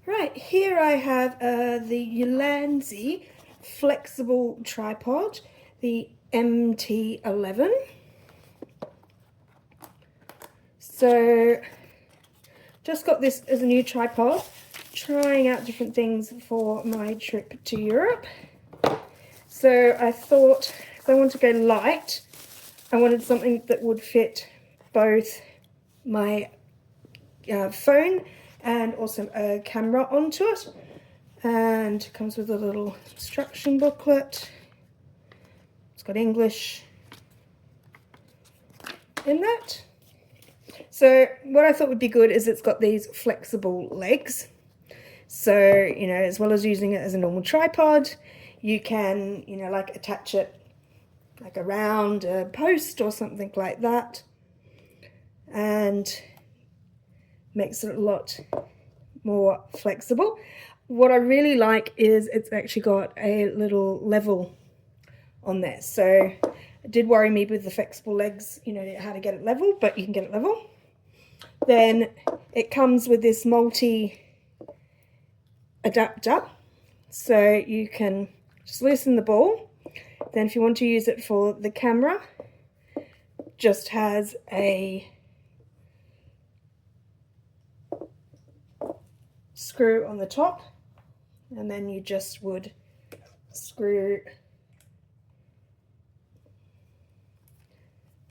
Right, here I have the Ulanzi Flexible Tripod, the MT-11. So, just got this as a new tripod, trying out different things for my trip to Europe. So I thought, if I want to go light, I wanted something that would fit both my phone and also a camera onto it, and it comes with a little instruction booklet. It's got English in that. So what I thought would be good is it's got these flexible legs, so as well as using it as a normal tripod, you can like attach it like around a post or something like that, and makes it a lot more flexible. What I really like is it's actually got a little level on there. So it did worry me with the flexible legs, how to get it level, but you can get it level. Then it comes with this multi adapter, so you can just loosen the ball. Then if you want to use it for the camera, just has a screw on the top, and then you just would screw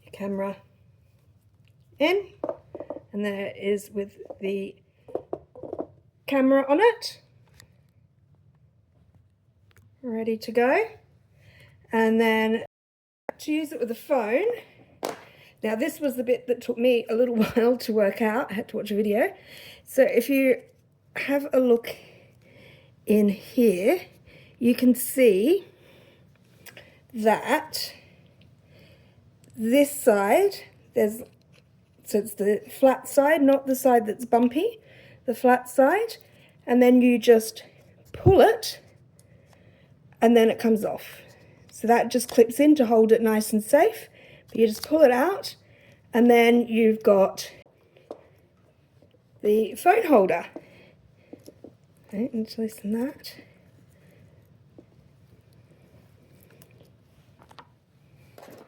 your camera in, and there it is with the camera on it, ready to go. And then to use it with the phone, now this was the bit that took me a little while to work out. I had to watch a video. So if you have a look in here, you can see that this side, so it's the flat side, not the side that's bumpy, the flat side, and then you just pull it and then it comes off. So that just clips in to hold it nice and safe, but you just pull it out, and then you've got the phone holder. Okay, let's loosen that.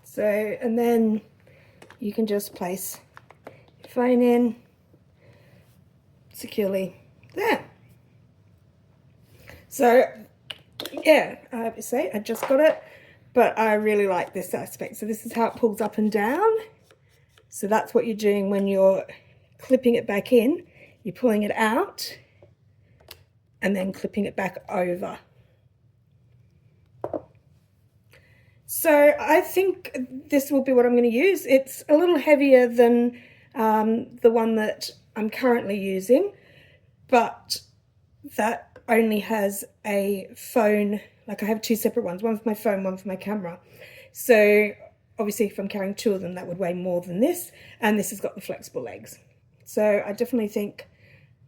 So, and then you can just place your phone in securely there. So, yeah, I have to say, I just got it, but I really like this aspect. So this is how it pulls up and down. So that's what you're doing when you're clipping it back in. You're pulling it out and then clipping it back over. So I think this will be what I'm going to use. It's a little heavier than the one that I'm currently using, but that only has a phone. Like I have two separate ones, one for my phone, one for my camera. So obviously if I'm carrying two of them, that would weigh more than this, and this has got the flexible legs. So I definitely think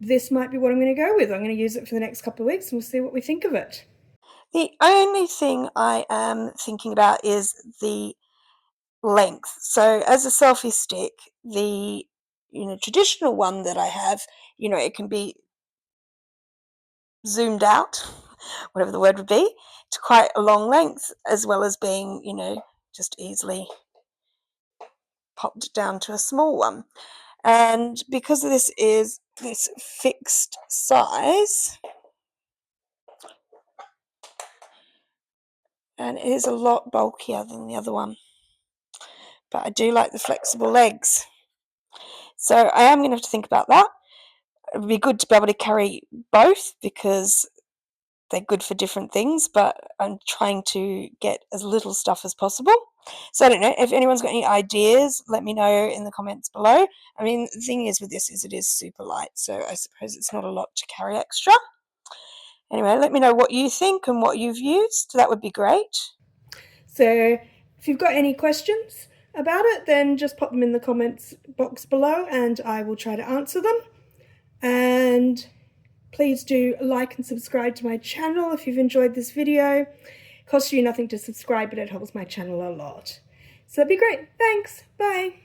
this might be what I'm going to go with. I'm going to use it for the next couple of weeks and we'll see what we think of it. The only thing I am thinking about is the length. So as a selfie stick, the traditional one that I have, it can be zoomed out, whatever the word would be, to quite a long length, as well as being, just easily popped down to a small one. And because this is this fixed size, and it is a lot bulkier than the other one, but I do like the flexible legs. So I am going to have to think about that. It would be good to be able to carry both because they're good for different things, but I'm trying to get as little stuff as possible. So I don't know, if anyone's got any ideas, let me know in the comments below. I mean, the thing is with this is it is super light, so I suppose it's not a lot to carry extra. Anyway, let me know what you think and what you've used. That would be great. So if you've got any questions about it, then just pop them in the comments box below and I will try to answer them. And please do like and subscribe to my channel if you've enjoyed this video. It costs you nothing to subscribe, but it helps my channel a lot. So that'd be great. Thanks. Bye.